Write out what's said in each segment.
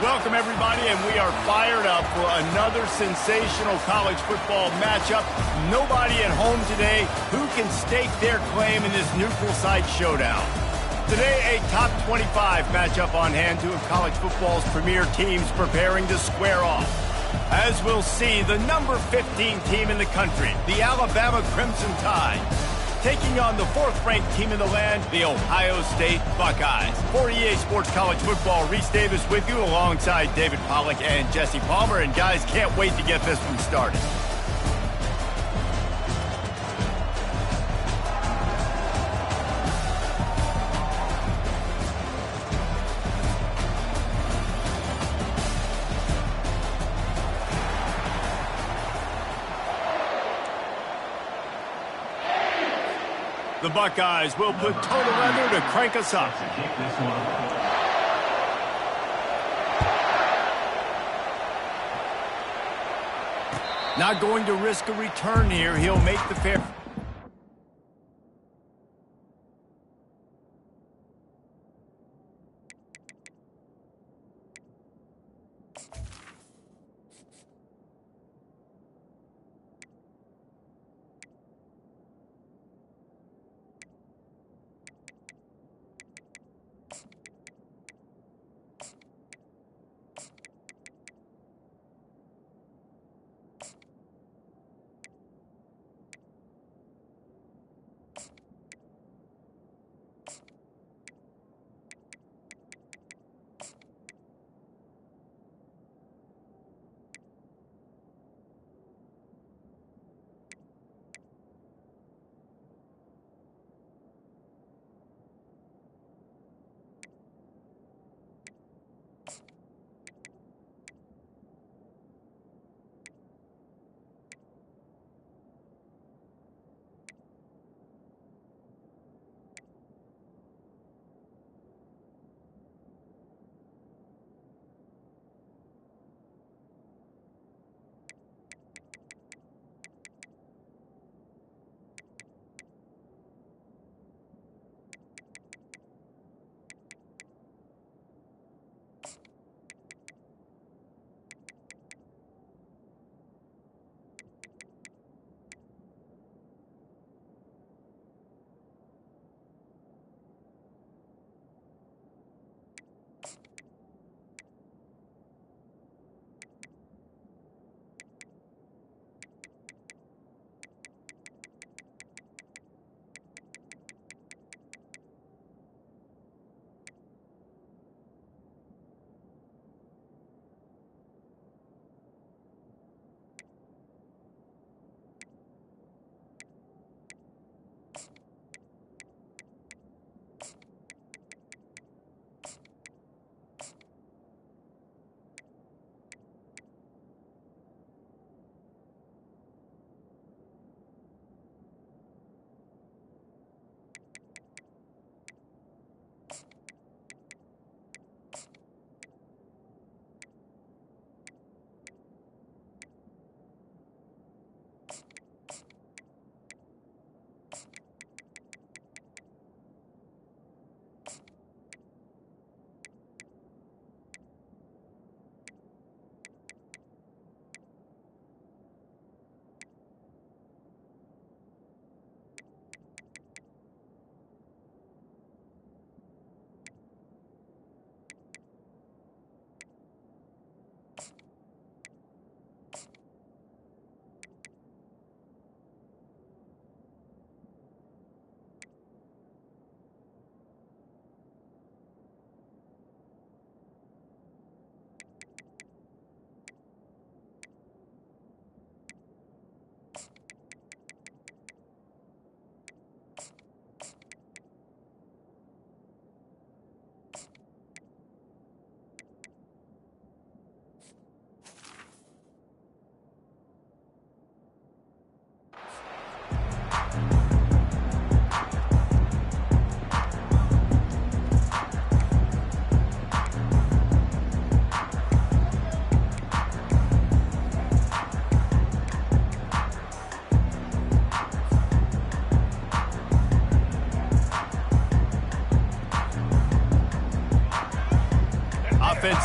Welcome, everybody, and we are fired up for another sensational college football matchup. Nobody at home today who can stake their claim in this neutral site showdown. Today, a top 25 matchup on hand, two of college football's premier teams preparing to square off. As we'll see, the number 15 team in the country, the Alabama Crimson Tide, taking on the fourth-ranked team in the land, the Ohio State Buckeyes. For EA Sports College Football, Reese Davis with you alongside David Pollack and Jesse Palmer. And guys, can't wait to get this one started. The Buckeyes will put total leather to crank us up. Not going to risk a return here. He'll make the fair.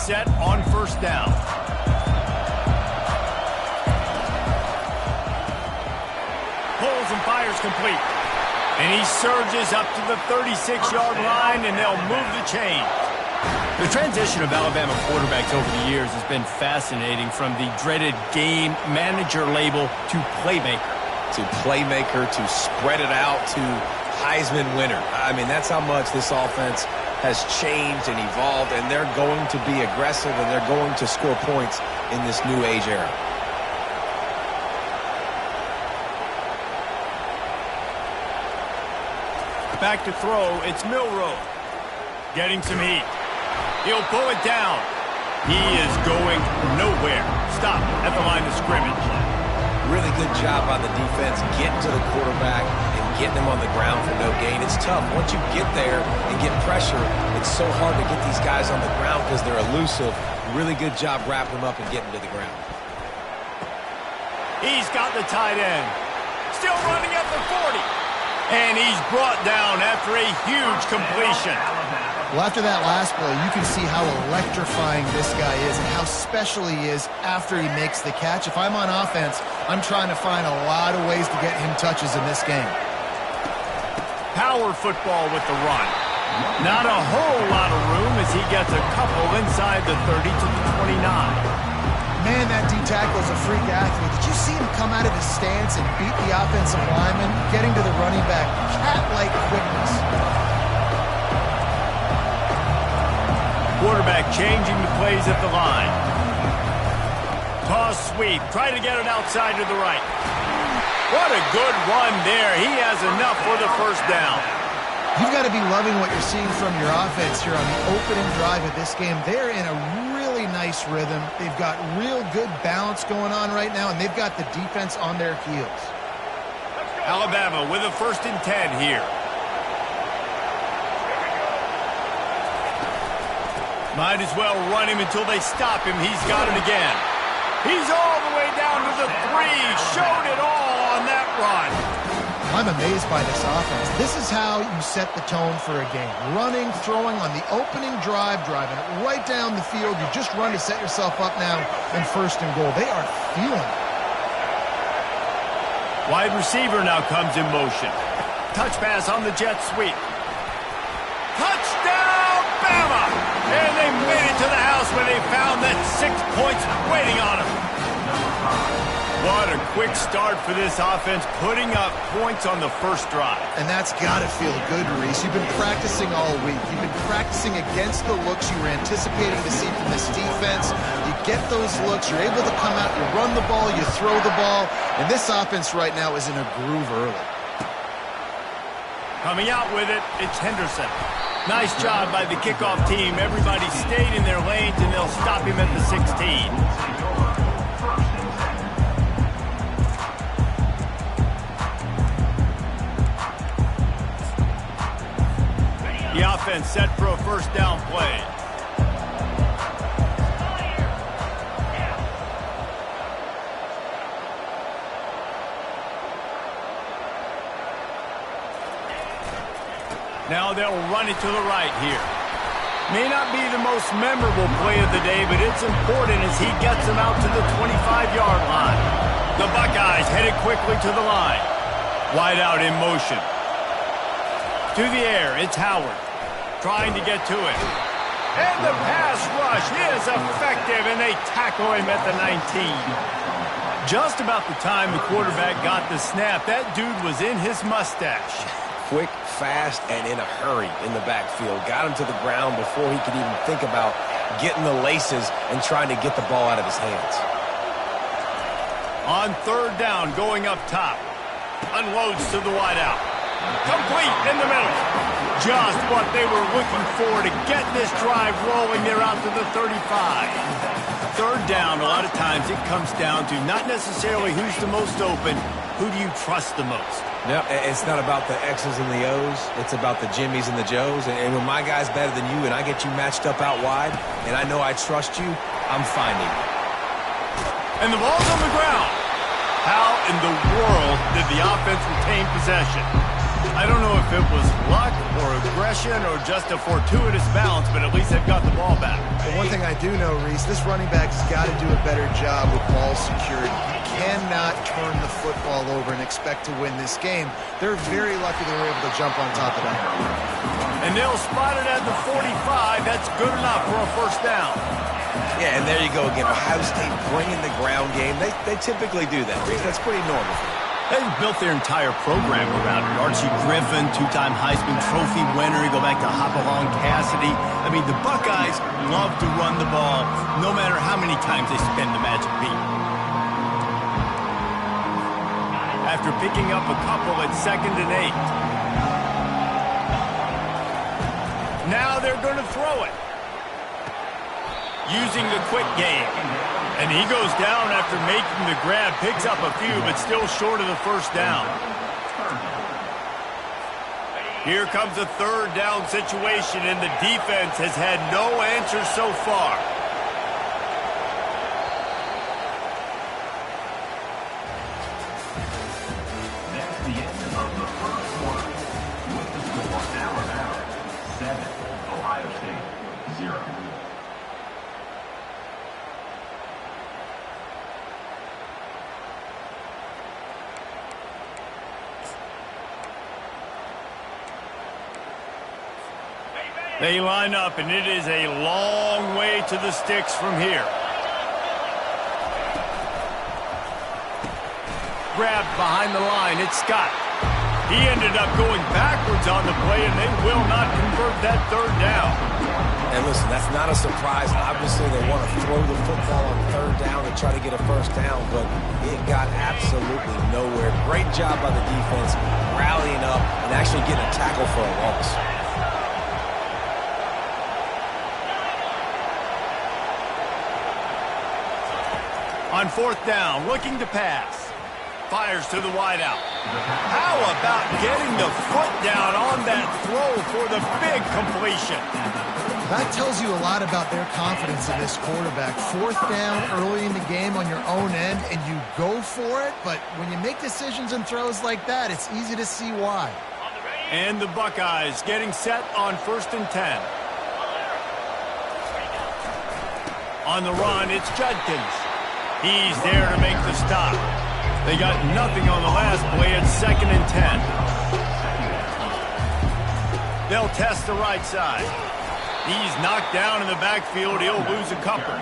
set on first down. Pulls and fires complete. And he surges up to the 36-yard line, and they'll move the chains. The transition of Alabama quarterbacks over the years has been fascinating, from the dreaded game manager label to playmaker. To spread it out to Heisman winner. I mean, that's how much this offense has changed and evolved, and they're going to be aggressive, and they're going to score points in this new age era. Back to throw, it's Milroe. Getting some heat. He'll pull it down. He is going nowhere. Stop at the line of scrimmage. Really good job by the defense getting to the quarterback and getting him on the ground for no gain. It's tough. Once you get there and get pressure, it's so hard to get these guys on the ground because they're elusive. Really good job wrapping them up and getting to the ground. He's got the tight end. Still running at the 40. And he's brought down after a huge completion. Well, after that last play, you can see how electrifying this guy is and how special he is after he makes the catch. If I'm on offense, I'm trying to find a lot of ways to get him touches in this game. Power football with the run. Not a whole lot of room as he gets a couple inside the 30 to the 29. Man, that D-tackle is a freak athlete. Did you see him come out of his stance and beat the offensive lineman, getting to the running back? Cat-like quickness. Quarterback changing the plays at the line. Toss sweep. Try to get it outside to the right. What a good run there. He has enough for the first down. You've got to be loving what you're seeing from your offense here on the opening drive of this game. They're in a really nice rhythm. They've got real good balance going on right now, and they've got the defense on their heels. Alabama with a 1st and 10 here. Might as well run him until they stop him. He's got it again. He's all the way down to the 3. Showed it all on that run. I'm amazed by this offense. This is how you set the tone for a game. Running, throwing on the opening drive, driving it right down the field. You just run to set yourself up now in 1st and goal. They are feeling it. Wide receiver now comes in motion. Touch pass on the jet sweep. Touchdown, Bama! And they made it to the house where they found that 6 points waiting on them. What a quick start for this offense, putting up points on the first drive. And that's got to feel good, Reese. You've been practicing all week. You've been practicing against the looks you were anticipating to see from this defense. You get those looks, you're able to come out, you run the ball, you throw the ball, and this offense right now is in a groove early. Coming out with it, it's Henderson. Nice job by the kickoff team. Everybody stayed in their lanes, and they'll stop him at the 16. The offense set for a 1st down play. Now they'll run it to the right here. May not be the most memorable play of the day, but it's important as he gets them out to the 25-yard line. The Buckeyes headed quickly to the line. Wide out in motion. To the air, it's Howard. Trying to get to it. And the pass rush is effective, and they tackle him at the 19. Just about the time the quarterback got the snap, that dude was in his mustache. Quick, fast, and in a hurry in the backfield. Got him to the ground before he could even think about getting the laces and trying to get the ball out of his hands. On 3rd down, going up top. Unloads to the wideout. Complete in the middle. Just what they were looking for to get this drive rolling. They're out to the 35. 3rd down, a lot of times it comes down to not necessarily who's the most open, who do you trust the most? No, it's not about the X's and the O's. It's about the Jimmies and the Joes. And when my guy's better than you and I get you matched up out wide and I know I trust you, I'm finding you. And the ball's on the ground. How in the world did the offense retain possession? I don't know if it was luck or aggression or just a fortuitous bounce, but at least they've got the ball back. But one thing I do know, Reese, this running back's got to do a better job with ball security. You cannot turn the football over and expect to win this game. They're very lucky they were able to jump on top of that. And they'll spot it at the 45. That's good enough for a first down. Yeah, and there you go again. Ohio State bringing the ground game. They typically do that. That's pretty normal for them. They've built their entire program around it. Archie Griffin, two-time Heisman Trophy winner. You go back to Hopalong Cassidy. I mean, the Buckeyes love to run the ball no matter how many times they spin the magic beat. After picking up a couple at 2nd and 8. Now they're going to throw it. Using the quick game. And he goes down after making the grab, picks up a few, but still short of the first down. Here comes a 3rd down situation, and the defense has had no answers so far. That's the end of the first quarter. With the score, Alabama 7, Ohio State 0. They line up, and it is a long way to the sticks from here. Grabbed behind the line, it's Scott. He ended up going backwards on the play, and they will not convert that 3rd down. And listen, that's not a surprise. Obviously, they want to throw the football on 3rd down and try to get a first down, but it got absolutely nowhere. Great job by the defense, rallying up and actually getting a tackle for a loss. On 4th down, looking to pass. Fires to the wideout. How about getting the foot down on that throw for the big completion? That tells you a lot about their confidence in this quarterback. 4th down early in the game on your own end, and you go for it, but when you make decisions and throws like that, it's easy to see why. And the Buckeyes getting set on 1st and 10. On the run, it's Judkins. He's there to make the stop. They got nothing on the last play at 2nd and 10. They'll test the right side. He's knocked down in the backfield. He'll lose a couple.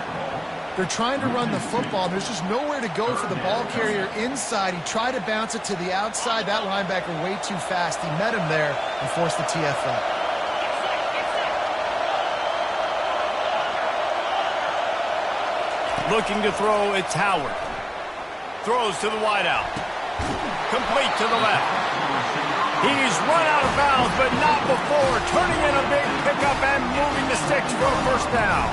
They're trying to run the football. There's just nowhere to go for the ball carrier inside. He tried to bounce it to the outside. That linebacker way too fast. He met him there and forced the TFL. Looking to throw, it's Howard. Throws to the wideout. Complete to the left. He's run out of bounds, but not before. Turning in a big pickup and moving the sticks for a first down.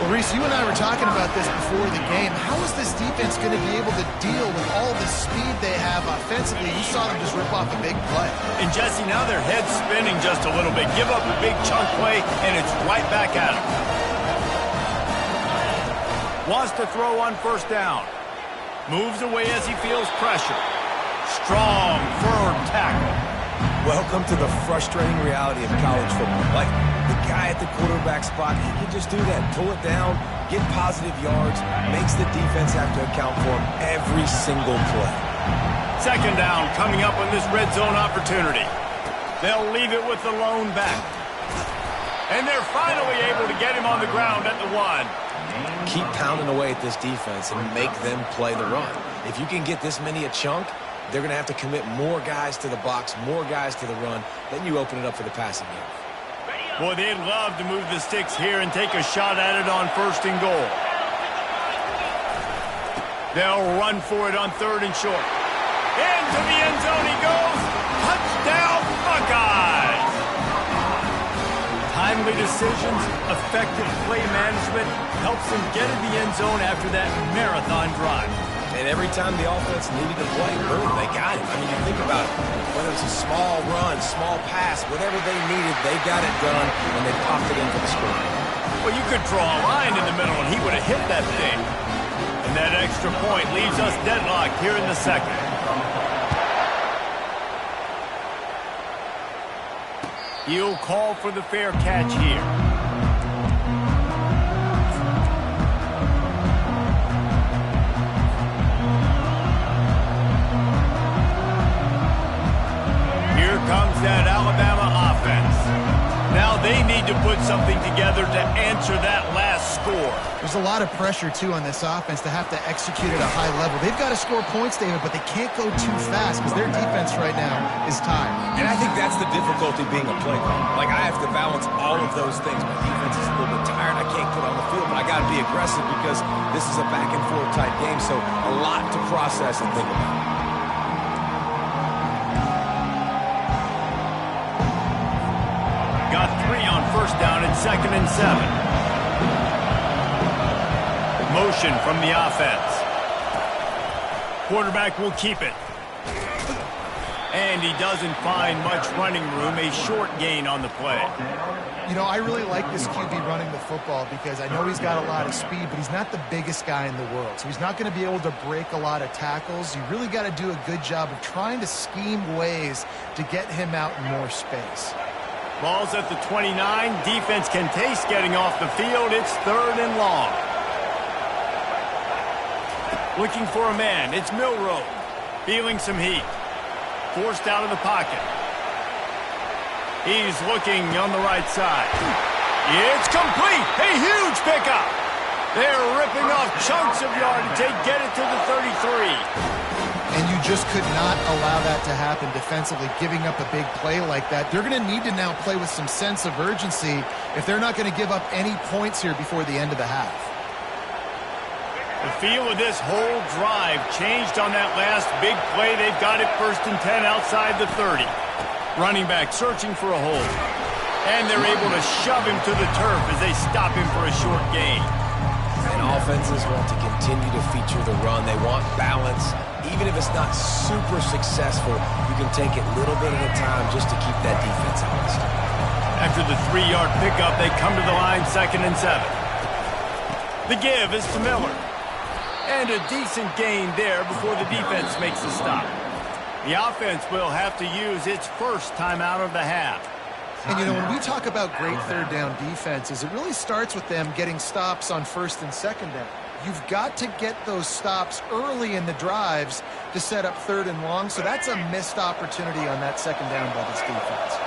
Well, Reese, you and I were talking about this before the game. How is this defense going to be able to deal with all the speed they have offensively? You saw them just rip off a big play. And Jesse, now their head's spinning just a little bit. Give up a big chunk play, and it's right back at them. Wants to throw on 1st down. Moves away as he feels pressure. Strong, firm tackle. Welcome to the frustrating reality of college football. Like, the guy at the quarterback spot, he can just do that. Pull it down, get positive yards, makes the defense have to account for him every single play. 2nd down coming up on this red zone opportunity. They'll leave it with the lone back. And they're finally able to get him on the ground at the 1. Keep pounding away at this defense and make them play the run. If you can get this many a chunk, they're going to have to commit more guys to the box, more guys to the run. Then you open it up for the passing game. Boy, they'd love to move the sticks here and take a shot at it on 1st and goal. They'll run for it on 3rd and short. Into the end zone he goes. Touchdown, Buckeyes! Timely decisions, effective play management helps them get in the end zone after that marathon drive. And every time the offense needed to play, boom, they got it. I mean, you think about it. Whether it's a small run, small pass, whatever they needed, they got it done, and they popped it in for the score. Well, you could draw a line in the middle, and he would have hit that thing. And that extra point leaves us deadlocked here in the 2nd. He'll call for the fair catch here. Here comes that Alabama offense. Now they need to put something together to answer that last score. There's a lot of pressure, too, on this offense to have to execute at a high level. They've got to score points, David, but they can't go too fast because their defense right now is tired. And I think that's the difficulty being a play caller. Like, I have to balance all of those things. My defense is a little bit tired. I can't put on the field, but I got to be aggressive because this is a back-and-forth type game, so a lot to process and think about. Got 3 on first down and 2nd and 7. Motion from the offense. Quarterback will keep it. And he doesn't find much running room. A short gain on the play. You know, I really like this QB running the football because I know he's got a lot of speed, but he's not the biggest guy in the world. So he's not going to be able to break a lot of tackles. You really got to do a good job of trying to scheme ways to get him out in more space. Ball's at the 29. Defense can taste getting off the field. It's 3rd and long. Looking for a man. It's Milroe. Feeling some heat. Forced out of the pocket. He's looking on the right side. It's complete. A huge pickup. They're ripping off chunks of yardage. They get it to the 33. And you just could not allow that to happen defensively, giving up a big play like that. They're going to need to now play with some sense of urgency if they're not going to give up any points here before the end of the half. The feel of this whole drive changed on that last big play. They've got it 1st and 10 outside the 30. Running back searching for a hole. And they're able to shove him to the turf as they stop him for a short gain. And offenses want to continue to feature the run. They want balance. Even if it's not super successful, you can take it little bit at a time just to keep that defense honest. After the 3-yard pickup, they come to the line 2nd and 7. The give is to Miller. And a decent gain there before the defense makes the stop. The offense will have to use its first timeout of the half. And, you know, when we talk about great 3rd down defenses, it really starts with them getting stops on 1st and 2nd down. You've got to get those stops early in the drives to set up 3rd and long, so that's a missed opportunity on that 2nd down by this defense.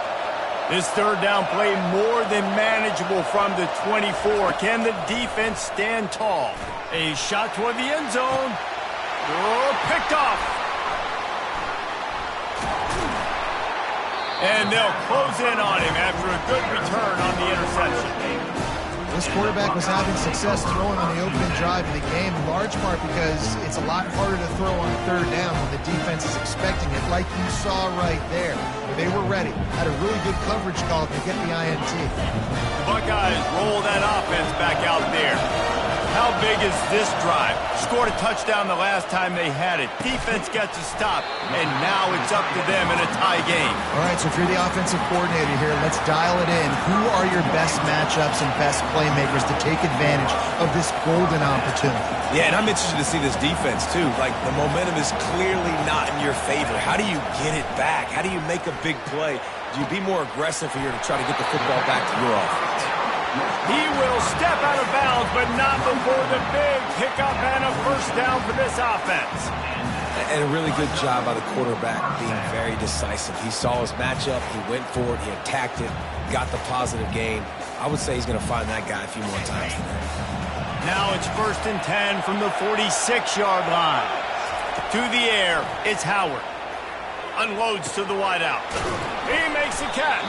This 3rd down play more than manageable from the 24. Can the defense stand tall? A shot toward the end zone. Oh, picked off. And they'll close in on him after a good return on the interception. This quarterback was having success throwing on the opening drive of the game, in large part because it's a lot harder to throw on 3rd down when the defense is expecting it, like you saw right there. They were ready. Had a really good coverage call to get the INT. The Buckeyes roll that offense back out there. How big is this drive? Scored a touchdown the last time they had it. Defense gets a stop, and now it's up to them in a tie game. All right, so if you're the offensive coordinator here, let's dial it in. Who are your best matchups and best playmakers to take advantage of this golden opportunity? Yeah, and I'm interested to see this defense, too. Like, the momentum is clearly not in your favor. How do you get it back? How do you make a big play? Do you be more aggressive here to try to get the football back to your offense? He will step out of bounds, but not before the big pickup and a 1st down for this offense. And a really good job by the quarterback being very decisive. He saw his matchup, he went for it, he attacked it, got the positive gain. I would say he's going to find that guy a few more times today. Now it's 1st and 10 from the 46-yard line. To the air, it's Howard. Unloads to the wideout. He makes a catch.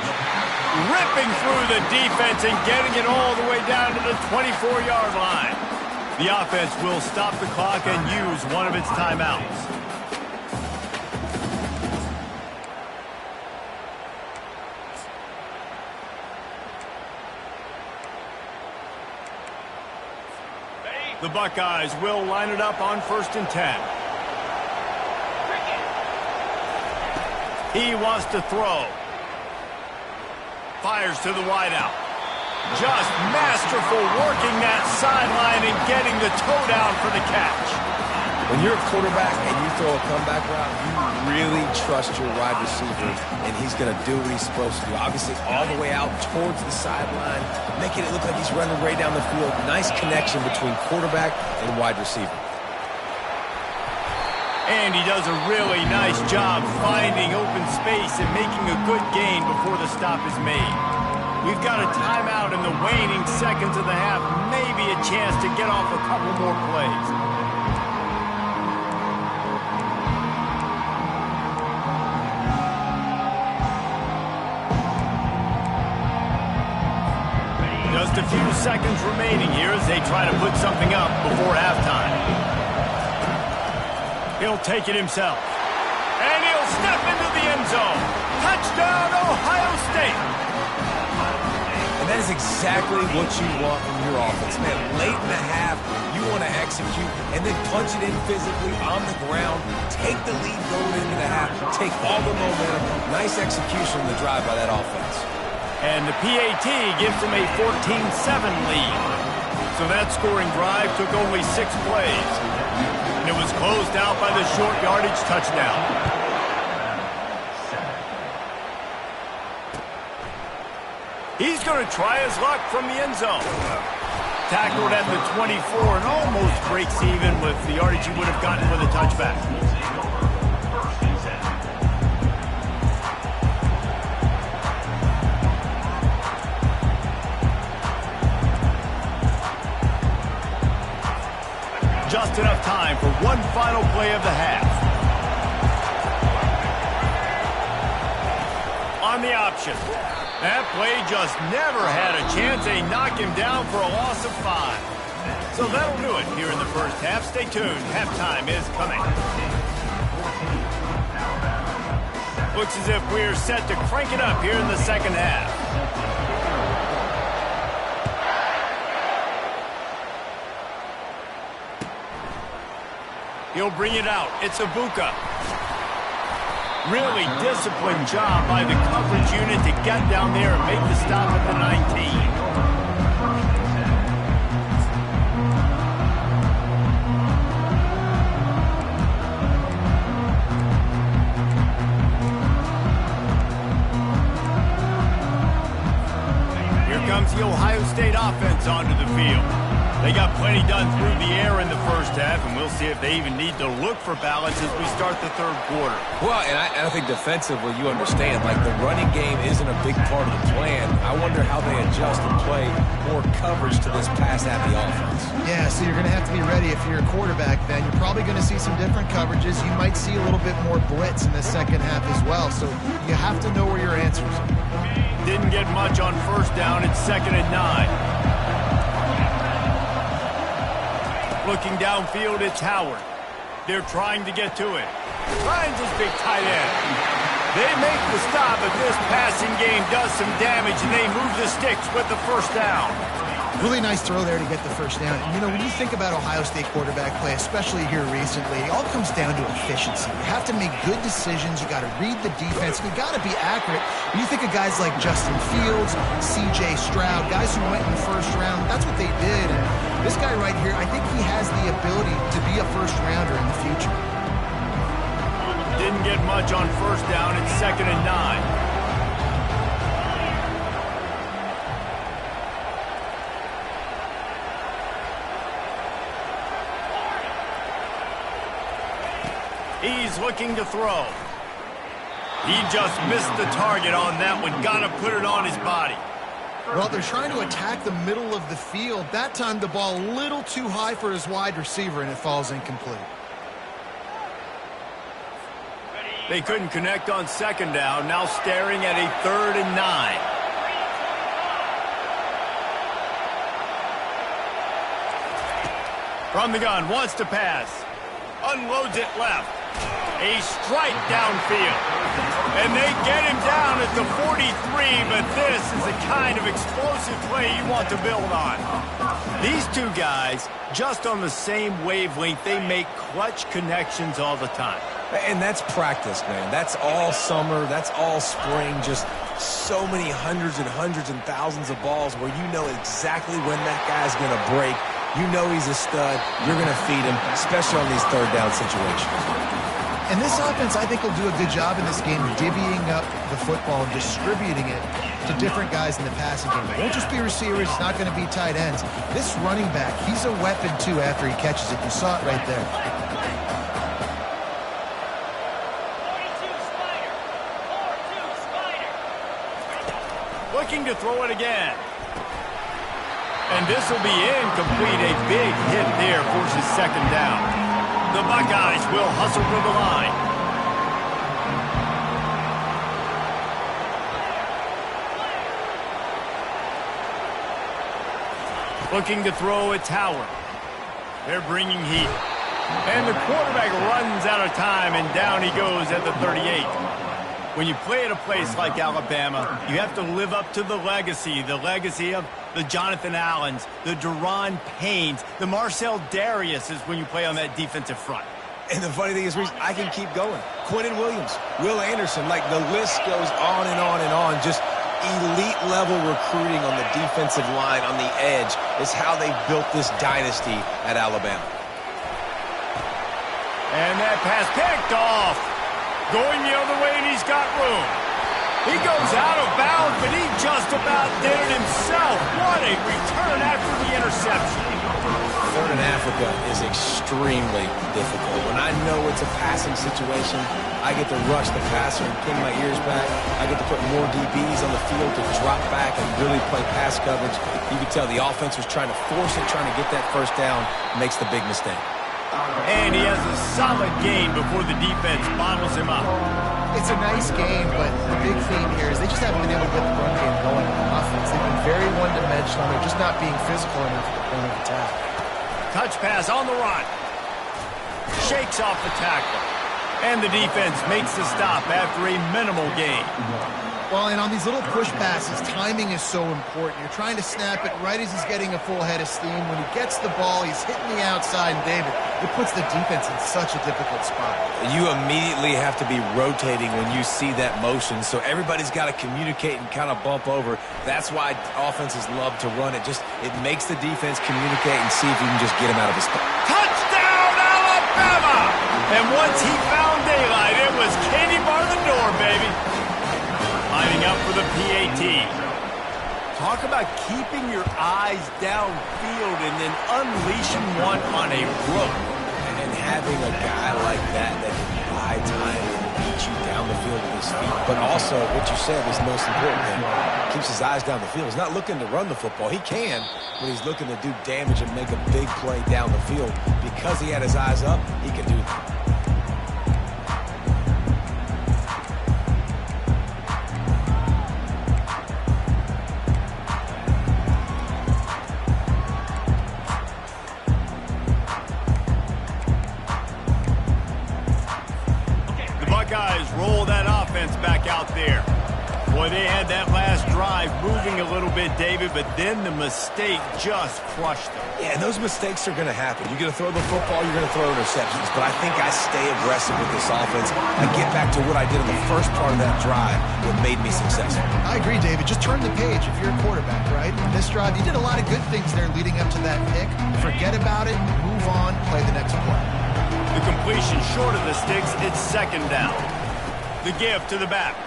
Ripping through the defense and getting it all the way down to the 24-yard line. The offense will stop the clock and use one of its timeouts. The Buckeyes will line it up on 1st and 10. He wants to throw. Fires to the wideout. Just masterful working that sideline and getting the toe down for the catch. When you're a quarterback and you throw a comeback route, you really trust your wide receiver, and he's going to do what he's supposed to do. Obviously, all the way out towards the sideline, making it look like he's running right down the field. Nice connection between quarterback and wide receiver. And he does a really nice job finding open space and making a good gain before the stop is made. We've got a timeout in the waning seconds of the half, maybe a chance to get off a couple more plays. Just a few seconds remaining here as they try to put something up before halftime. He'll take it himself. And he'll step into the end zone. Touchdown, Ohio State. And that is exactly what you want from your offense. Man, late in the half, you want to execute and then punch it in physically on the ground. Take the lead going into the half. Take all the momentum. Nice execution on the drive by that offense. And the PAT gives them a 14-7 lead. So that scoring drive took only 6 plays. And it was closed out by the short yardage touchdown. He's going to try his luck from the end zone. Tackled at the 24 and almost breaks even with the yardage he would have gotten for the touchback. Just enough time for one final play of the half. On the option. That play just never had a chance. They knock him down for a loss of 5. So that'll do it here in the first half. Stay tuned. Halftime is coming. Looks as if we're set to crank it up here in the second half. He'll bring it out. It's Ibuka. Really disciplined job by the coverage unit to get down there and make the stop at the 19. Here comes the Ohio State offense onto the field. They got plenty done through the air in the first half, and we'll see if they even need to look for balance as we start the third quarter. Well, and I think defensively, you understand, like the running game isn't a big part of the plan. I wonder how they adjust and play more coverage to this pass-happy offense. Yeah, so you're going to have to be ready if you're a quarterback then. You're probably going to see some different coverages. You might see a little bit more blitz in the second half as well, so you have to know where your answers are. Didn't get much on first down. It's 2nd and 9. Looking downfield, it's Howard. They're trying to get to it. Finds his big tight end. They make the stop, but this passing game does some damage, and they move the sticks with the first down. Really nice throw there to get the first down. And, you know, when you think about Ohio State quarterback play, especially here recently, it all comes down to efficiency. You have to make good decisions. You got to read the defense. You got to be accurate. When you think of guys like Justin Fields, C.J. Stroud, guys who went in the first round, that's what they did. And this guy right here, I think he has the ability to be a first-rounder in the future. Didn't get much on first down. It's 2nd and 9. He's looking to throw. He just missed the target on that one. Got to put it on his body. Well, they're trying to attack the middle of the field. That time the ball a little too high for his wide receiver, and it falls incomplete. They couldn't connect on second down. Now staring at a 3rd and 9. From the gun, wants to pass. Unloads it left. A strike downfield. And they get him down at the 43, but this is the kind of explosive play you want to build on. These two guys, just on the same wavelength, they make clutch connections all the time. And that's practice, man. That's all summer. That's all spring. Just so many hundreds and thousands of balls where you know exactly when that guy's going to break You know he's a stud. You're going to feed him, especially on these third down situations. And this offense, I think, will do a good job in this game divvying up the football and distributing it to different guys in the passing game. It won't just be receivers. It's not going to be tight ends. This running back, he's a weapon, too, after he catches it. You saw it right there. Looking to throw it again. And this will be incomplete. A big hit there forces second down. The Buckeyes will hustle for the line. Looking to throw at Tower. They're bringing heat. And the quarterback runs out of time, and down he goes at the 38. When you play at a place like Alabama, you have to live up to the legacy of the Jonathan Allens, the Daron Paynes, the Marcel Dariuses when you play on that defensive front. And the funny thing is, Reese, I can keep going. Quentin Williams, Will Anderson, like the list goes on and on and on. Just elite-level recruiting on the defensive line, on the edge, is how they built this dynasty at Alabama. And that pass picked off. Going the other way, and he's got room. He goes out of bounds, but he just about did it himself. What a return after the interception. Third in Africa is extremely difficult. When I know it's a passing situation, I get to rush the passer and pin my ears back. I get to put more DBs on the field to drop back and really play pass coverage. You can tell the offense was trying to force it, trying to get that first down, makes the big mistake. And he has a solid gain before the defense bottles him up. It's a nice game, but the big theme here is they just haven't been able to get the run game going on offense. They've been very one-dimensional. They're just not being physical enough at the point of attack. Touch pass on the run. Shakes off the tackle. And the defense makes the stop after a minimal gain. Well, and on these little push passes, timing is so important. You're trying to snap it right as he's getting a full head of steam. When he gets the ball, he's hitting the outside, and David, it puts the defense in such a difficult spot. You immediately have to be rotating when you see that motion, so everybody's got to communicate and kind of bump over. That's why offenses love to run it. It makes the defense communicate and see if you can just get him out of his spot. Touchdown, Alabama! And once he found daylight, it was Katie bar the door, baby. Lining up for the PAT. Talk about keeping your eyes downfield and then unleashing one on a rope. And having a guy like that can buy time and beat you down the field with his feet. But also, what you said is the most important thing. Keeps his eyes down the field. He's not looking to run the football. He can, but he's looking to do damage and make a big play down the field. Because he had his eyes up, he can do that. Guys, roll that offense back out there. Boy, they had that last drive moving a little bit, David, but then the mistake just crushed them. Yeah, and those mistakes are going to happen. You're going to throw the football, you're going to throw interceptions, but I think I stay aggressive with this offense. I get back to what I did in the first part of that drive, what made me successful. I agree, David. Just turn the page if you're a quarterback, right? In this drive, you did a lot of good things there leading up to that pick. Forget about it, move on, play the next play. The completion short of the sticks, it's second down. The give to the back.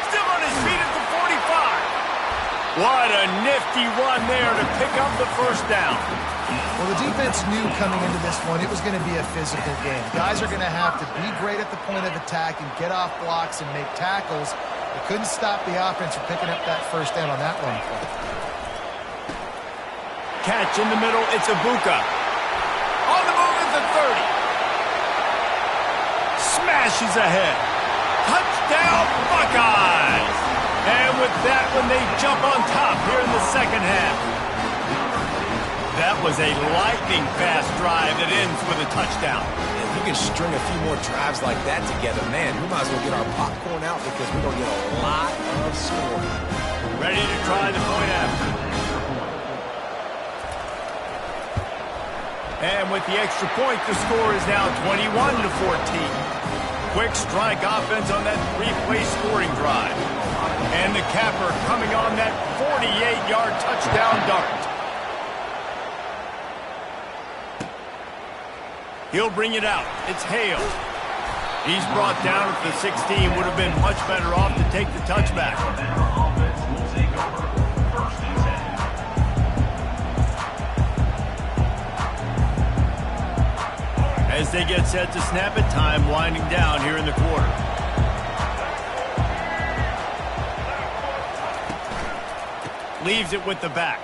Still on his feet at the 45. What a nifty run there to pick up the first down. Well, the defense knew coming into this one it was going to be a physical game. Guys are going to have to be great at the point of attack and get off blocks and make tackles. They couldn't stop the offense from picking up that first down on that run play. Catch in the middle, it's Ibuka. On the move at the 30. Smashes ahead. Touchdown, Buckeyes! And with that one, they jump on top here in the second half. That was a lightning-fast drive that ends with a touchdown. If you can string a few more drives like that together, man, we might as well get our popcorn out because we're going to get a lot of scoring. Ready to try the point after. And with the extra point, the score is now 21-14. Quick strike offense on that three-play scoring drive. And the capper coming on that 48-yard touchdown dart. He'll bring it out. It's Hale. He's brought down at the 16. Would have been much better off to take the touchback. Alabama offense will take over. 1st and 10. As they get set to snap it, time winding down here in the quarter. Leaves it with the back.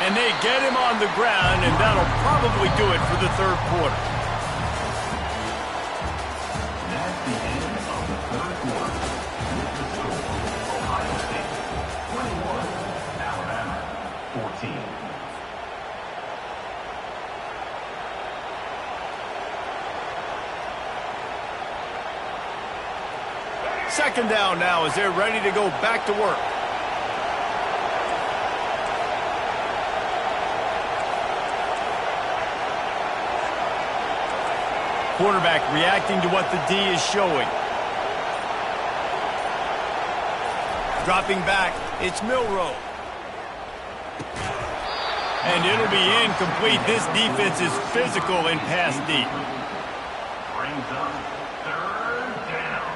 And they get him on the ground, and that'll probably do it for the 3rd quarter. That's the end of the 3rd quarter. With the score, Ohio State 21, Alabama 14. Second down now as they're ready to go back to work. Quarterback reacting to what the D is showing. Dropping back, it's Milroe. And it'll be incomplete. This defense is physical in pass deep. Brings up 3rd down.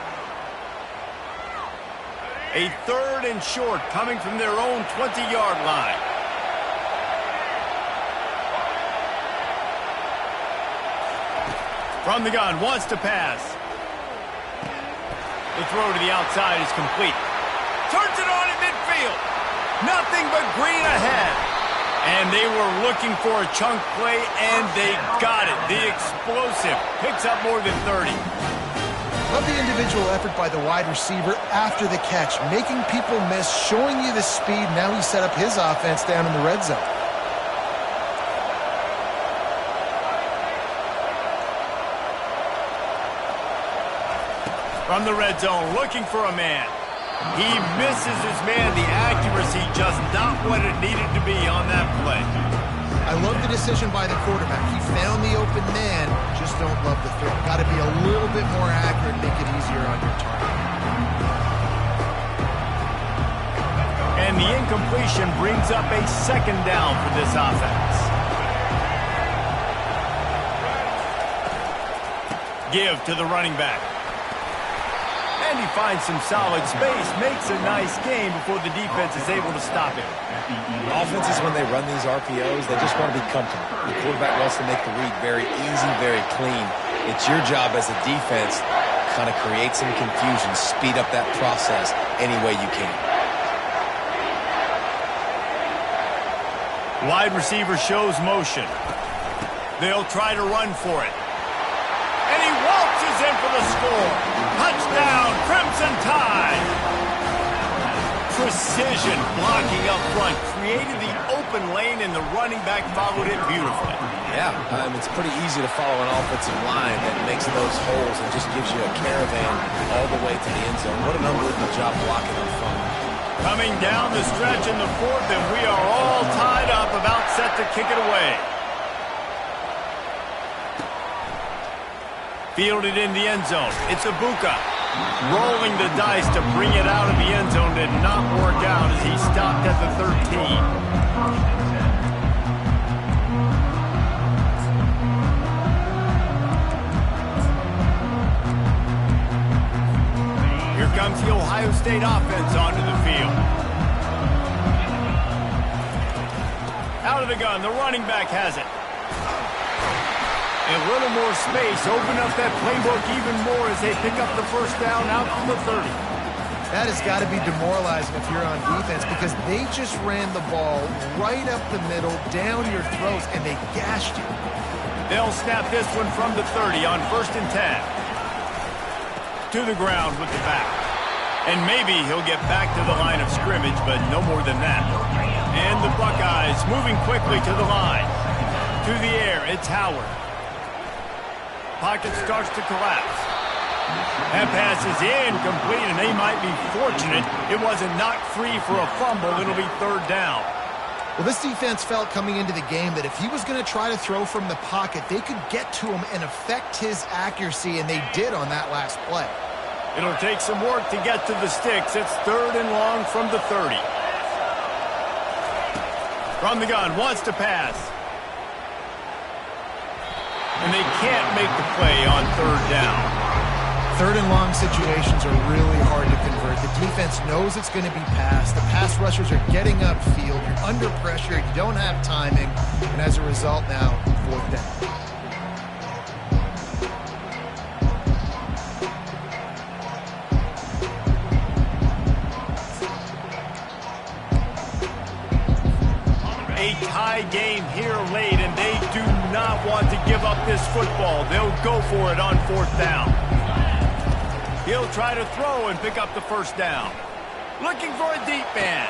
A 3rd and short coming from their own 20-yard line. From the gun, wants to pass. The throw to the outside is complete. Turns it on in midfield. Nothing but green ahead. And they were looking for a chunk play, and they got it. The explosive picks up more than 30. Love the individual effort by the wide receiver after the catch, making people miss, showing you the speed. Now he set up his offense down in the red zone. From the red zone, looking for a man. He misses his man. The accuracy just not what it needed to be on that play. I love the decision by the quarterback. He found the open man, just don't love the throw. Got to be a little bit more accurate, make it easier on your target. And the incompletion brings up a 2nd down for this offense. Give to the running back. And he finds some solid space, makes a nice game before the defense is able to stop him. Offenses, when they run these RPOs, they just want to be comfortable. The quarterback wants to make the read very easy, very clean. It's your job as a defense to kind of create some confusion, speed up that process any way you can. Wide receiver shows motion. They'll try to run for it. And he waltzes in for the score. Touchdown, Crimson Tide. Precision blocking up front. Created the open lane, and the running back followed it beautifully. Yeah, it's pretty easy to follow an offensive line that makes those holes and just gives you a caravan all the way to the end zone. What an unbelievable job blocking up front. Coming down the stretch in the 4th, and we are all tied up, about set to kick it away. Fielded in the end zone. It's Ibuka. Rolling the dice to bring it out of the end zone. Did not work out as he stopped at the 13. Here comes the Ohio State offense onto the field. Out of the gun, the running back has it. A little more space, open up that playbook even more as they pick up the 1st down out from the 30. That has got to be demoralizing if you're on defense, because they just ran the ball right up the middle, down your throats, and they gashed you. They'll snap this one from the 30 on 1st and 10. To the ground with the back. And maybe he'll get back to the line of scrimmage, but no more than that. And the Buckeyes moving quickly to the line. To the air, it's Howard. Pocket starts to collapse. That pass is incomplete, and they might be fortunate it wasn't knocked free for a fumble. It'll be 3rd down. Well, this defense felt coming into the game that if he was going to try to throw from the pocket, they could get to him and affect his accuracy, and they did on that last play. It'll take some work to get to the sticks. It's 3rd and long from the 30. From the gun, wants to pass. and they can't make the play on third down. Third and long situations are really hard to convert. The defense knows it's going to be passed. The pass rushers are getting upfield. You're under pressure. You don't have timing. And as a result now, fourth down. A tie game here late, and they do not want to give up this football. They'll go for it on fourth down. He'll try to throw and pick up the first down. Looking for a deep man.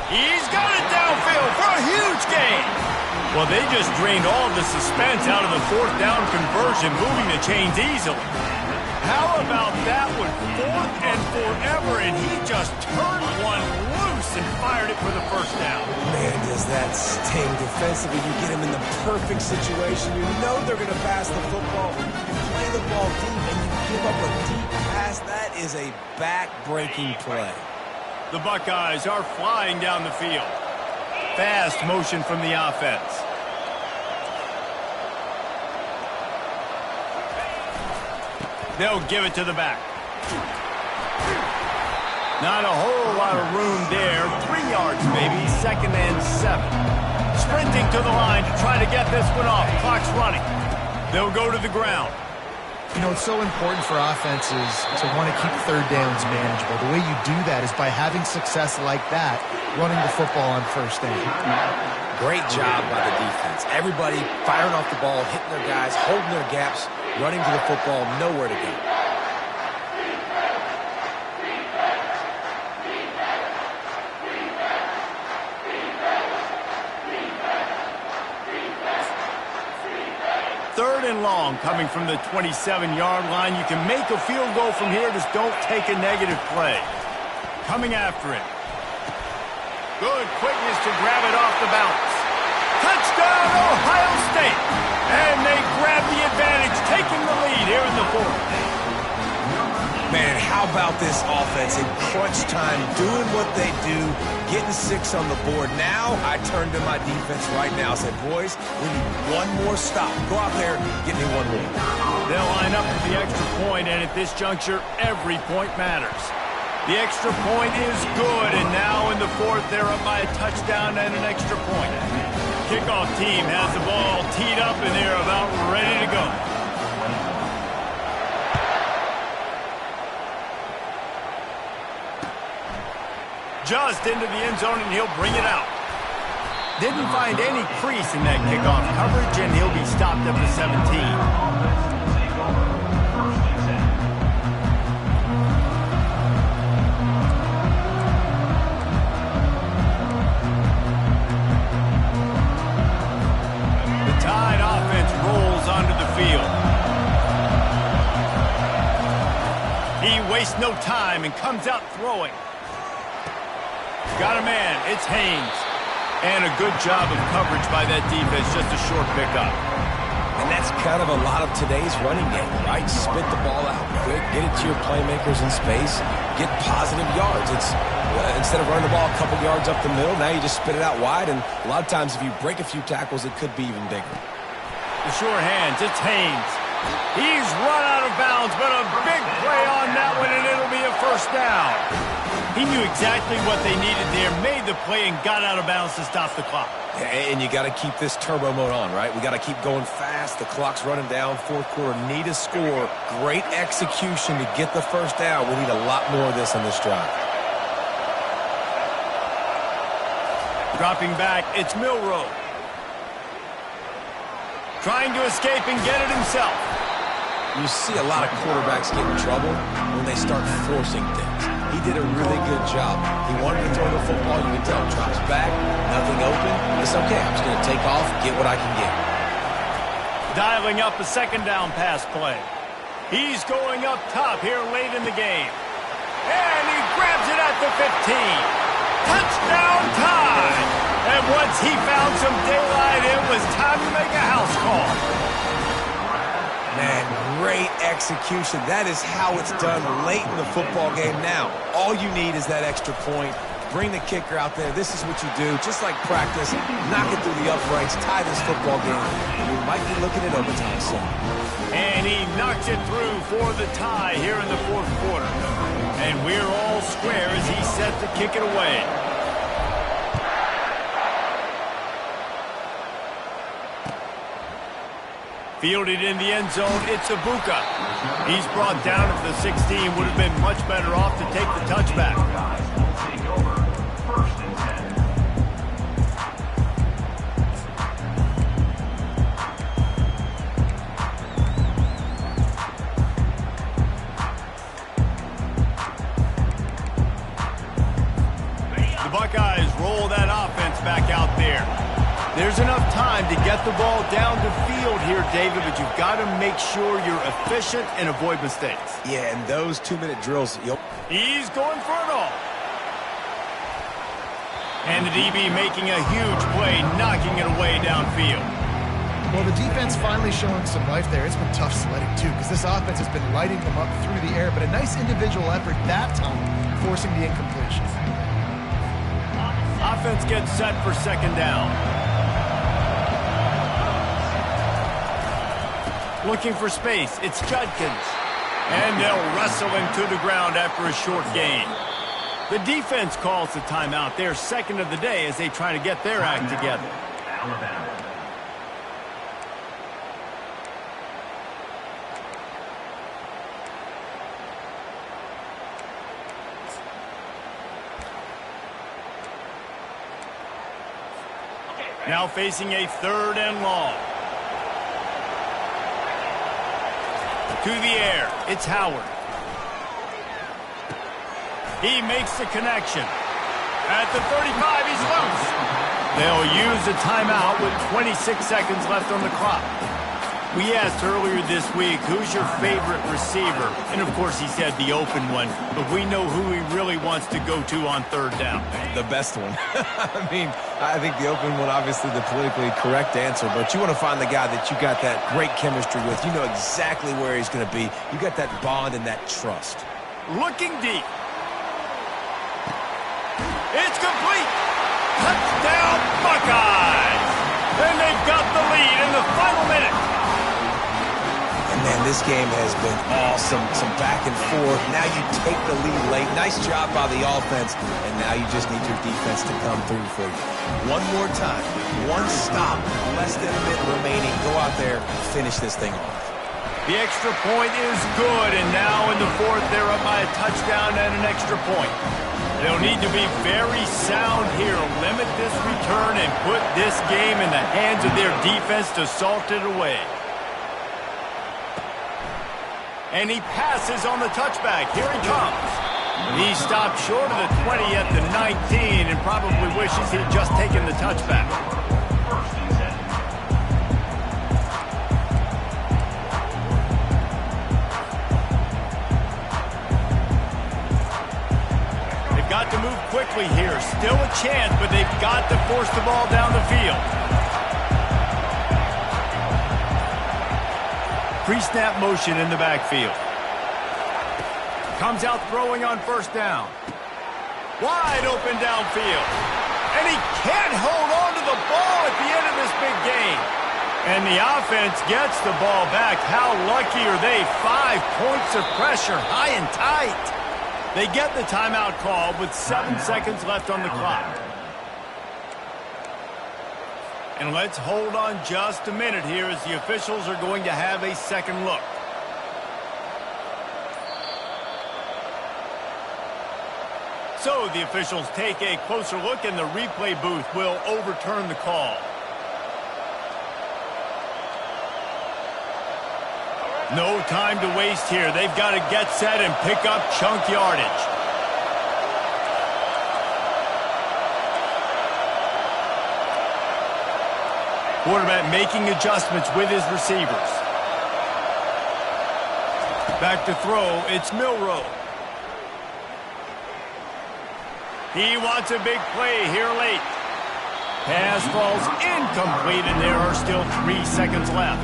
He's got it downfield for a huge gain. Well, they just drained all of the suspense out of the fourth down conversion, moving the chains easily. How about that one? Fourth and forever, and he just turned one loose and fired it for the first down. Man, does that sting defensively. You get him in the perfect situation. You know they're going to pass the football. You play the ball deep, and you give up a deep pass. That is a back-breaking play. The Buckeyes are flying down the field. Fast motion from the offense. They'll give it to the back. Not a whole lot of room there. 3 yards maybe, 2nd and 7. Sprinting to the line to try to get this one off. Clock's running. They'll go to the ground. You know, it's so important for offenses to want to keep third downs manageable. The way you do that is by having success like that, running the football on first down. Great job by the defense. Everybody firing off the ball, hitting their guys, holding their gaps, running to the football, nowhere to go. Third and long coming from the 27-yard line. You can make a field goal from here. Just don't take a negative play. Coming after it. Good quickness to grab it off the bounce. Touchdown, Ohio State. And they grab the advantage, taking the lead here in the fourth. Man, how about this offense in crunch time, doing what they do, getting 6 on the board. Now I turn to my defense right now and say, boys, we need one more stop. Go out there, get me one more. They'll line up for the extra point, and at this juncture, every point matters. The extra point is good, and now in the fourth, they're up by a touchdown and an extra point. Kickoff team has the ball teed up, and they're about ready to go. Just into the end zone, and he'll bring it out. Didn't find any crease in that kickoff coverage, and he'll be stopped at the 17. Onto the field. He wastes no time and comes out throwing. Got a man. It's Haynes. And a good job of coverage by that defense. Just a short pickup. And that's kind of a lot of today's running game, right? Spit the ball out quick, get it to your playmakers in space, get positive yards. It's instead of running the ball a couple yards up the middle, now you just spit it out wide. And a lot of times if you break a few tackles, it could be even bigger. The sure hands, it's Haynes. He's run out of bounds, but a big play on that one, and it'll be a first down. He knew exactly what they needed there, made the play, and got out of bounds to stop the clock. And you got to keep this turbo mode on, right? We got to keep going fast. The clock's running down. Fourth quarter, need a score. Great execution to get the first down. We need a lot more of this on this drive. Dropping back, it's Milroe. Trying to escape and get it himself. You see a lot of quarterbacks get in trouble when they start forcing things. He did a really good job. He wanted to throw the football. You can tell, drops back, nothing open. It's okay. I'm just going to take off, get what I can get. Dialing up a second down pass play. He's going up top here late in the game. And he grabs it at the 15. Touchdown time! And once he found some daylight, it was time to make a house call. Man, great execution. That is how it's done late in the football game now. All you need is that extra point. Bring the kicker out there. This is what you do. Just like practice, knock it through the uprights, tie this football game. We might be looking at overtime soon. And he knocks it through for the tie here in the fourth quarter. And we're all square as he's set to kick it away. Fielded in the end zone, it's Ibuka. He's brought down at the 16. Would have been much better off to take the touchback. Take over. First and 10. The Buckeyes roll that offense back out there. There's enough time to get the ball down the field here, David, but you've got to make sure you're efficient and avoid mistakes. Yeah, and those 2-minute drills. He's going for it all. And the DB making a huge play, knocking it away downfield. Well, the defense finally showing some life there. It's been tough sledding, too, because this offense has been lighting them up through the air, but a nice individual effort that time, forcing the incompletion. Offense gets set for second down. Looking for space, it's Judkins. And they'll wrestle him to the ground after a short gain. The defense calls the timeout. Their second of the day as they try to get their act together. Alabama. Now facing a third and long. To the air, it's Howard. He makes the connection. At the 35, he's loose. They'll use a timeout with 26 seconds left on the clock. We asked earlier this week, who's your favorite receiver? And, of course, he said the open one. But we know who he really wants to go to on third down. The best one. I think the open one, obviously the politically correct answer, but you want to find the guy that you got that great chemistry with. You know exactly where he's going to be. You got that bond and that trust. Looking deep. It's complete. Touchdown, Buckeyes. And they've got the lead in the final minute. And, man, this game has been awesome. Some back and forth. Now you take the lead late. Nice job by the offense. And now you just need your defense to come through for you. One more time. One stop. Less than a minute remaining. Go out there and finish this thing off. The extra point is good. And now in the fourth, they're up by a touchdown and an extra point. They'll need to be very sound here. Limit this return and put this game in the hands of their defense to salt it away. And he passes on the touchback. Here he comes. He stopped short of the 20 at the 19 and probably wishes he'd just taken the touchback. First and 10. They've got to move quickly here. Still a chance, but they've got to force the ball down the field. Pre-snap motion in the backfield. Comes out throwing on first down. Wide open downfield. And he can't hold on to the ball at the end of this big game. And the offense gets the ball back. How lucky are they? 5 points of pressure, high and tight. They get the timeout call with 7 seconds left on the clock. And let's hold on just a minute here as the officials are going to have a second look. So the officials take a closer look and the replay booth will overturn the call. No time to waste here. They've got to get set and pick up chunk yardage. Quarterback making adjustments with his receivers. Back to throw, it's Milroe. He wants a big play here late. Pass falls incomplete, and there are still 3 seconds left.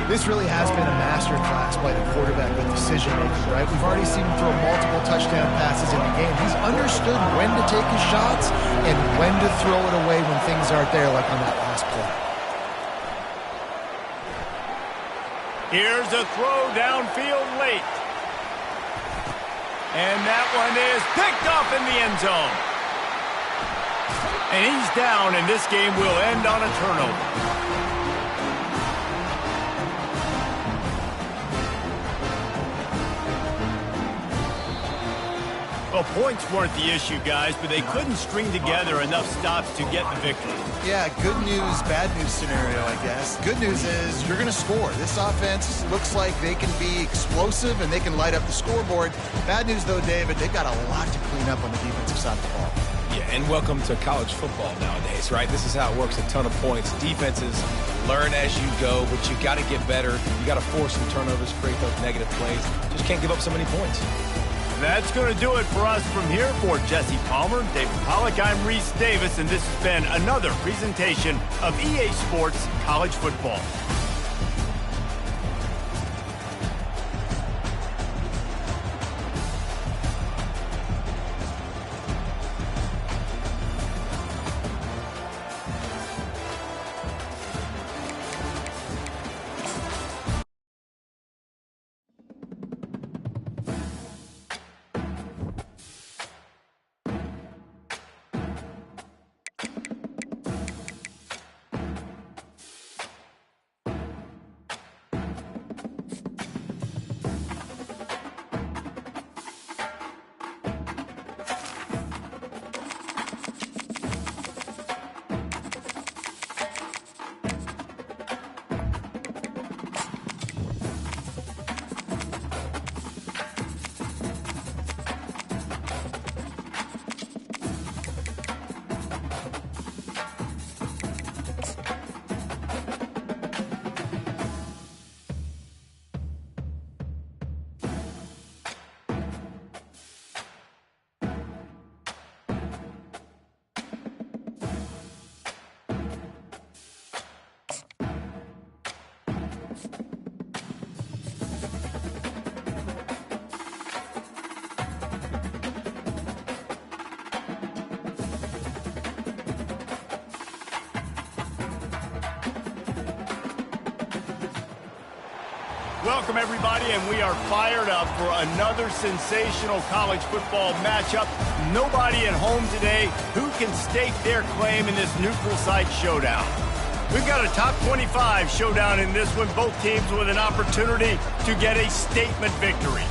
This really has been a masterclass by the quarterback with decision-making, right? We've already seen him throw multiple touchdown passes in the game. He's understood when to take his shots and when to throw it away when things aren't there, like on that last play. Here's a throw downfield late. And that one is picked off in the end zone. And he's down, and this game will end on a turnover. Well, points weren't the issue, guys, but they couldn't string together enough stops to get the victory. Yeah, good news, bad news scenario, I guess. Good news is you're going to score. This offense looks like they can be explosive and they can light up the scoreboard. Bad news, though, David, they've got a lot to clean up on the defensive side of the ball. Yeah, and welcome to college football nowadays, right? This is how it works, a ton of points. Defenses learn as you go, but you got to get better. You got to force some turnovers, create those negative plays. Just can't give up so many points. That's going to do it for us from here. For Jesse Palmer, David Pollack, I'm Reese Davis, and this has been another presentation of EA Sports College Football. Welcome, everybody, and we are fired up for another sensational college football matchup. Nobody at home today who can stake their claim in this neutral site showdown. We've got a top 25 showdown in this one, both teams with an opportunity to get a statement victory.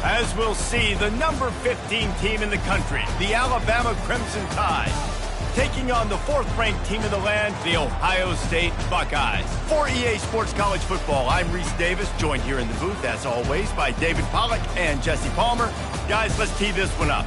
As we'll see, the number 15 team in the country, the Alabama Crimson Tide, taking on the fourth-ranked team in the land, the Ohio State Buckeyes. For EA Sports College Football, I'm Reese Davis, joined here in the booth, as always, by David Pollack and Jesse Palmer. Guys, let's tee this one up.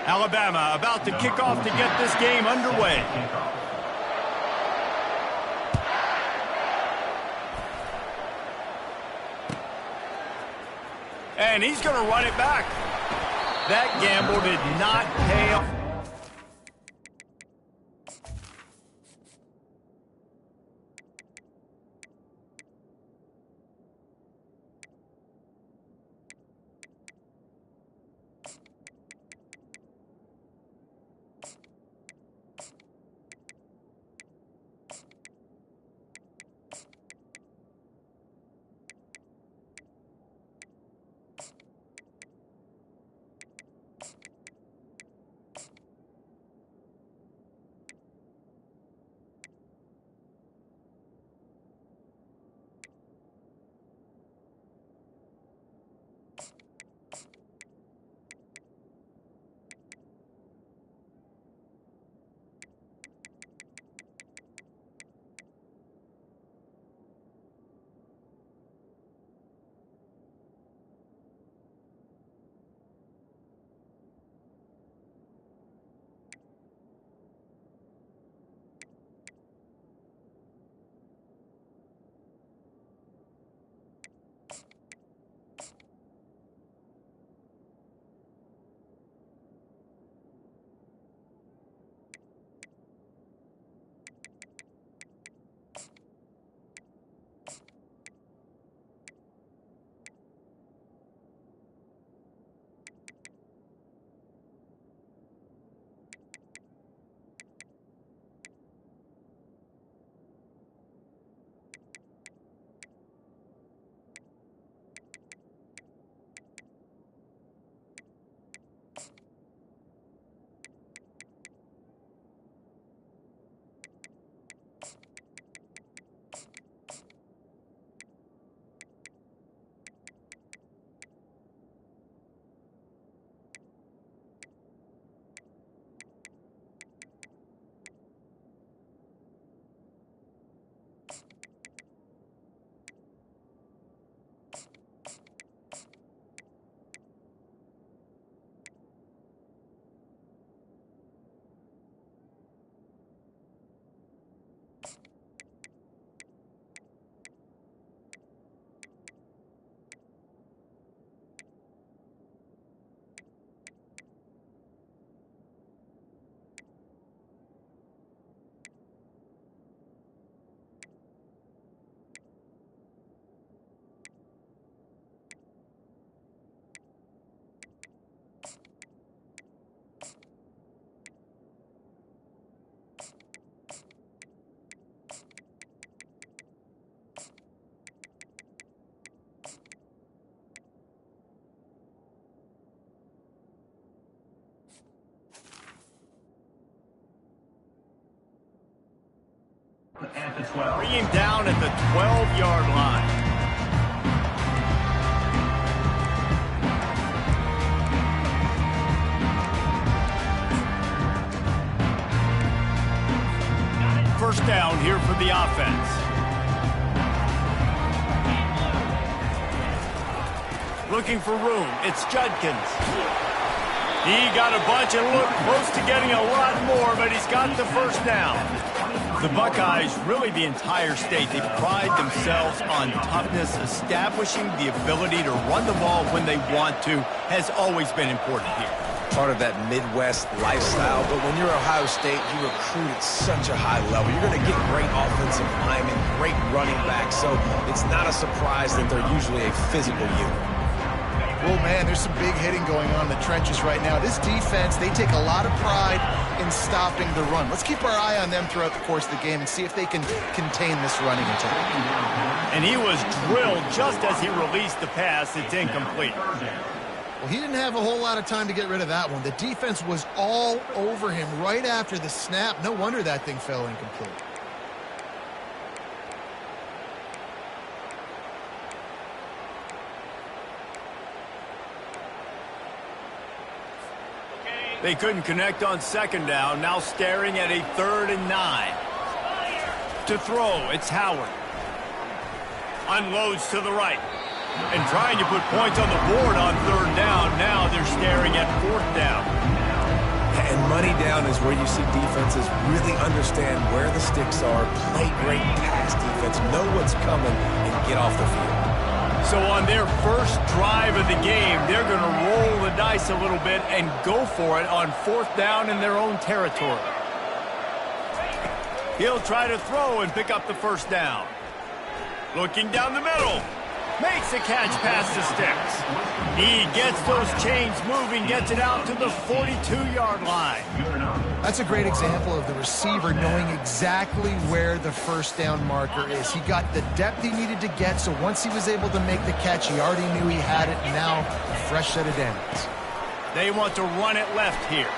Alabama about to kick off to get this game underway. And he's going to run it back. That gamble did not pay off. at the 12. Bring him down at the 12-yard line. First down here for the offense. Looking for room. It's Judkins. He got a bunch and looked close to getting a lot more, but he's got the first down. The Buckeyes, really the entire state, they pride themselves on toughness. Establishing the ability to run the ball when they want to has always been important here. Part of that Midwest lifestyle, but when you're Ohio State, you recruit at such a high level. You're going to get great offensive linemen, great running backs, so it's not a surprise that they're usually a physical unit. Well, man, there's some big hitting going on in the trenches right now. This defense, they take a lot of pride in stopping the run. Let's keep our eye on them throughout the course of the game and see if they can contain this running attack. And he was drilled just as he released the pass. It's incomplete. Well, he didn't have a whole lot of time to get rid of that one. The defense was all over him right after the snap. No wonder that thing fell incomplete. They couldn't connect on second down. Now staring at a 3rd and 9. To throw, it's Howard. Unloads to the right. And trying to put points on the board on 3rd down. Now they're staring at 4th down. And money down is where you see defenses really understand where the sticks are, play great pass defense, know what's coming, and get off the field. So on their first drive of the game, they're going to roll the dice a little bit and go for it on 4th down in their own territory. He'll try to throw and pick up the first down. Looking down the middle. Makes a catch past the sticks. He gets those chains moving, gets it out to the 42-yard line. That's a great example of the receiver knowing exactly where the first down marker is. He got the depth he needed to get, so once he was able to make the catch, he already knew he had it, and now a fresh set of downs. They want to run it left here.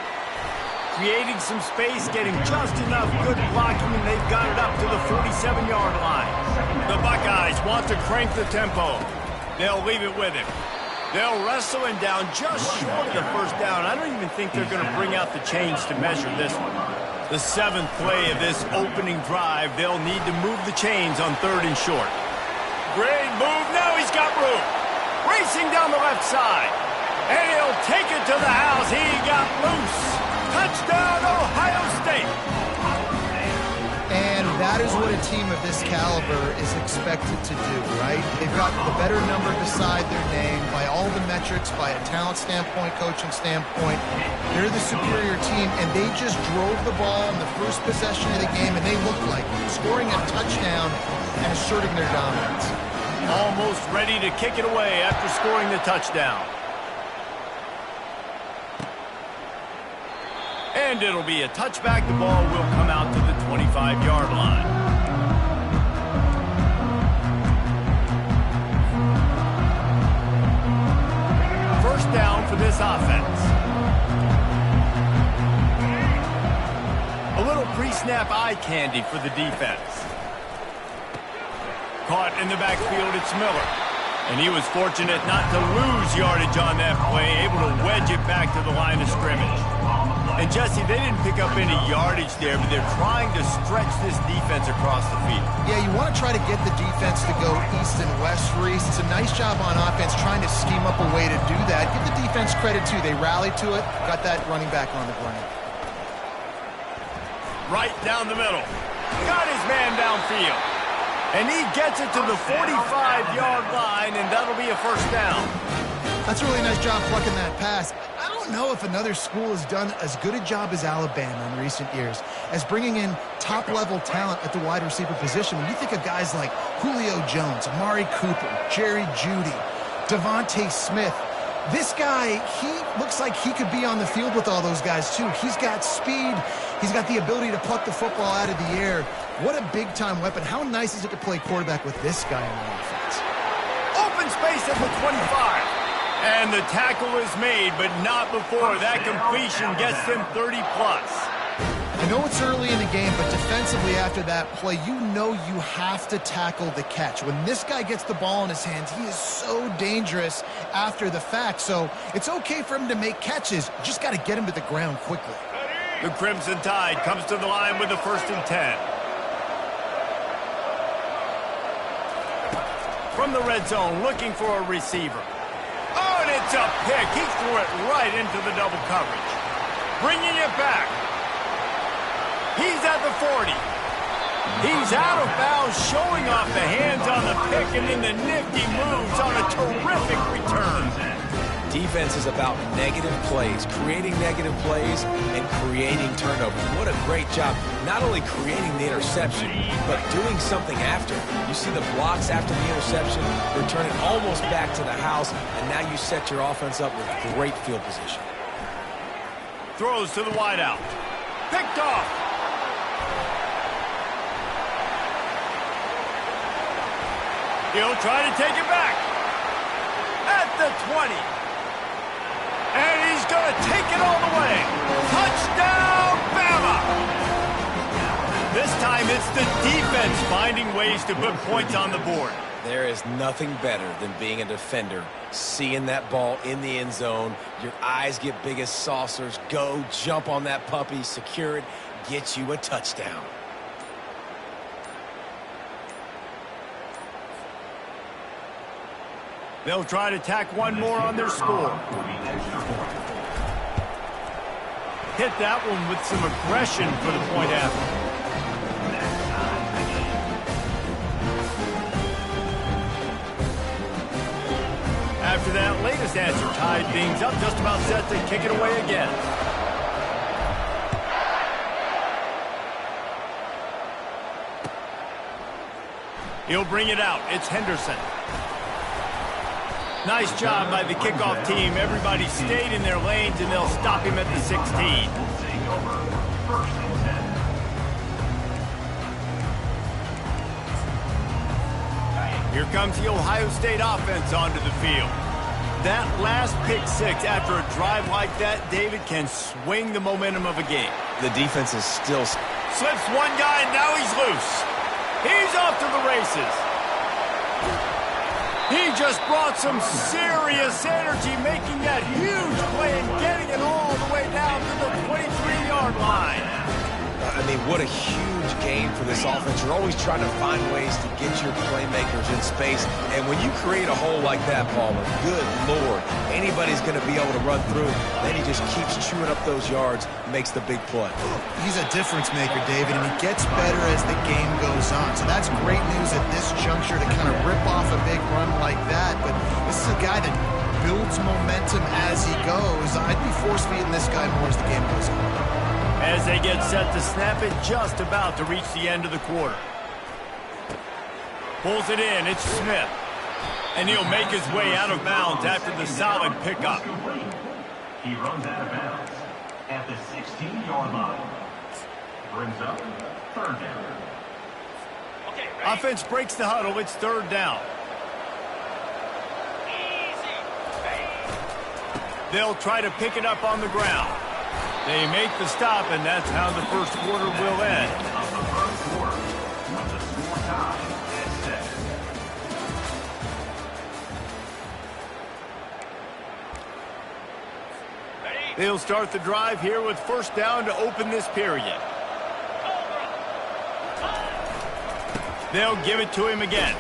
Creating some space, getting just enough good blocking, and they've got it up to the 47-yard line. The Buckeyes want to crank the tempo. They'll leave it with him. They'll wrestle him down just short of the first down. I don't even think they're going to bring out the chains to measure this one. The 7th play of this opening drive, they'll need to move the chains on 3rd and short. Great move. Now he's got room. Racing down the left side. And he'll take it to the house. He got loose. Touchdown, Ohio State. And that is what a team of this caliber is expected to do, right? They've got the better number beside their name by all the metrics, by a talent standpoint, coaching standpoint. They're the superior team, and they just drove the ball in the first possession of the game, and they looked like scoring a touchdown and asserting their dominance. Almost ready to kick it away after scoring the touchdown. And it'll be a touchback. The ball will come out to the 25-yard line. First down for this offense. A little pre-snap eye candy for the defense. Caught in the backfield, it's Miller. And he was fortunate not to lose yardage on that play, able to wedge it back to the line of scrimmage. And, Jesse, they didn't pick up any yardage there, but they're trying to stretch this defense across the field. Yeah, you want to try to get the defense to go east and west, Reese. It's a nice job on offense trying to scheme up a way to do that. Give the defense credit, too. They rallied to it, got that running back on the ground. Right down the middle. Got his man downfield. And he gets it to the 45-yard line, and that'll be a first down. That's a really nice job plucking that pass. I don't know if another school has done as good a job as Alabama in recent years as bringing in top-level talent at the wide receiver position. When you think of guys like Julio Jones, Amari Cooper, Jerry Jeudy, Devontae Smith, this guy, he looks like he could be on the field with all those guys, too. He's got speed. He's got the ability to pluck the football out of the air. What a big-time weapon. How nice is it to play quarterback with this guy on the offense? Open space at the 25. And the tackle is made, but not before that completion gets them 30+. I know it's early in the game, but defensively after that play, you know you have to tackle the catch. When this guy gets the ball in his hands, he is so dangerous after the fact. So it's okay for him to make catches. You just got to get him to the ground quickly. The Crimson Tide comes to the line with the 1st and 10. From the red zone, looking for a receiver. Oh, and it's a pick. He threw it right into the double coverage. Bringing it back. He's at the 40. He's out of bounds, showing off the hands on the pick, and then the nifty moves on a terrific return. Defense is about negative plays, creating negative plays, and creating turnovers. What a great job, not only creating the interception, but doing something after. You see the blocks after the interception, returning almost back to the house, and now you set your offense up with great field position. Throws to the wideout. Picked off. He'll try to take it back. At the 20. And he's going to take it all the way. Touchdown, Bama! This time it's the defense finding ways to put points on the board. There is nothing better than being a defender, seeing that ball in the end zone. Your eyes get big as saucers. Go, jump on that puppy, secure it, get you a touchdown. They'll try to tack one more on their score. Hit that one with some aggression for the point after. After that latest answer, tied things up, just about set to kick it away again. He'll bring it out. It's Henderson. Nice job by the kickoff team. Everybody stayed in their lanes, and they'll stop him at the 16. Here comes the Ohio State offense onto the field. That last pick six after a drive like that, David, can swing the momentum of a game. The defense is still... Slips one guy, and now he's loose. He's off to the races. He just brought some serious energy, making that huge play and getting it all the way down to the 23-yard line. I mean, what a huge game for this offense. You're always trying to find ways to get your playmakers in space. And when you create a hole like that, Palmer, good Lord, anybody's going to be able to run through. Then he just keeps chewing up those yards, makes the big play. He's a difference maker, David, and he gets better as the game goes on. So that's great news at this juncture to kind of rip off a big run like that. But this is a guy that builds momentum as he goes. I'd be force-feeding this guy more as the game goes on. As they get set to snap it, just about to reach the end of the quarter. Pulls it in, it's Smith. And he'll make his way out of bounds after the solid pickup. He runs out of bounds at the 16-yard line. Brings up 3rd down. Offense breaks the huddle, it's 3rd down. They'll try to pick it up on the ground. They make the stop, and that's how the first quarter will end. They'll start the drive here with 1st down to open this period. They'll give it to him again.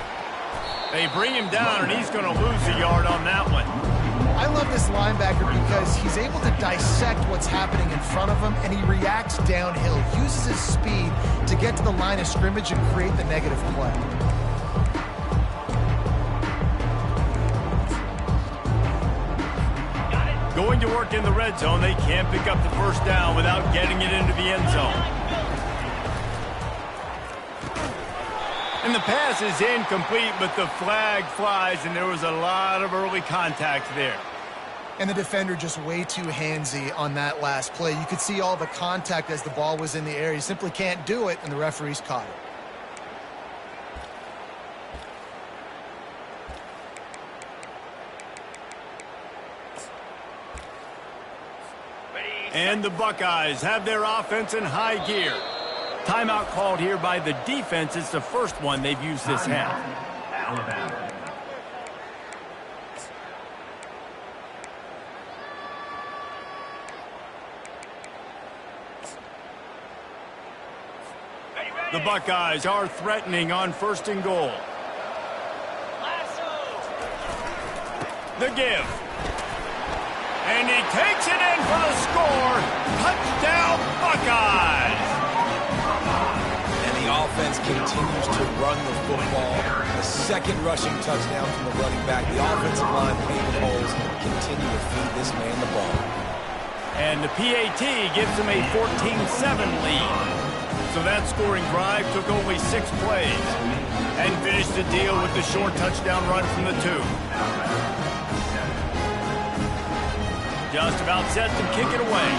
They bring him down, and he's going to lose a yard on that one. I love this linebacker because he's able to dissect what's happening in front of him, and he reacts downhill, uses his speed to get to the line of scrimmage and create the negative play. Going to work in the red zone, they can't pick up the 1st down without getting it into the end zone. And the pass is incomplete, but the flag flies, and there was a lot of early contact there. And the defender just way too handsy on that last play. You could see all the contact as the ball was in the air. He simply can't do it, and the referees caught it. And the Buckeyes have their offense in high gear. Timeout called here by the defense. It's the first one they've used this half. Alabama. The Buckeyes are threatening on 1st and goal. The give. And he takes it in for the score. Touchdown, Buckeyes! And the offense continues to run the football. The second rushing touchdown from the running back. The offensive line paving holes continue to feed this man the ball. And the PAT gives him a 14-7 lead. So that scoring drive took only 6 plays and finished the deal with the short touchdown run from the 2. Just about set to kick it away.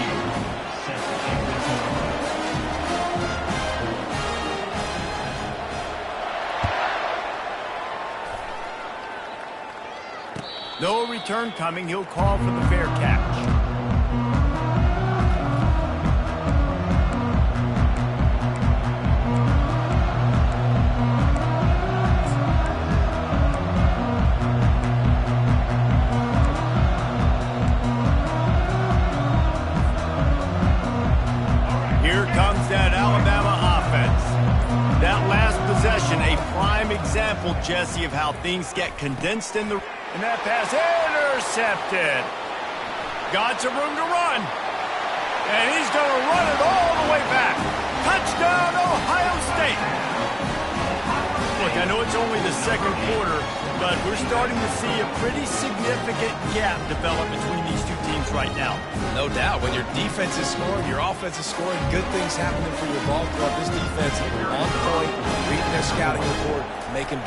No return coming. He'll call for the fair catch. Example, Jesse, of how things get condensed in the... And that pass intercepted. Got some room to run. And he's going to run it all the way back. Touchdown, Ohio State. Look, I know it's only the second quarter, but we're starting to see a pretty significant gap develop between these two teams right now. No doubt. When your defense is scoring, your offense is scoring, good things happening for your ball club. This defense on point, reading their scouting report, making big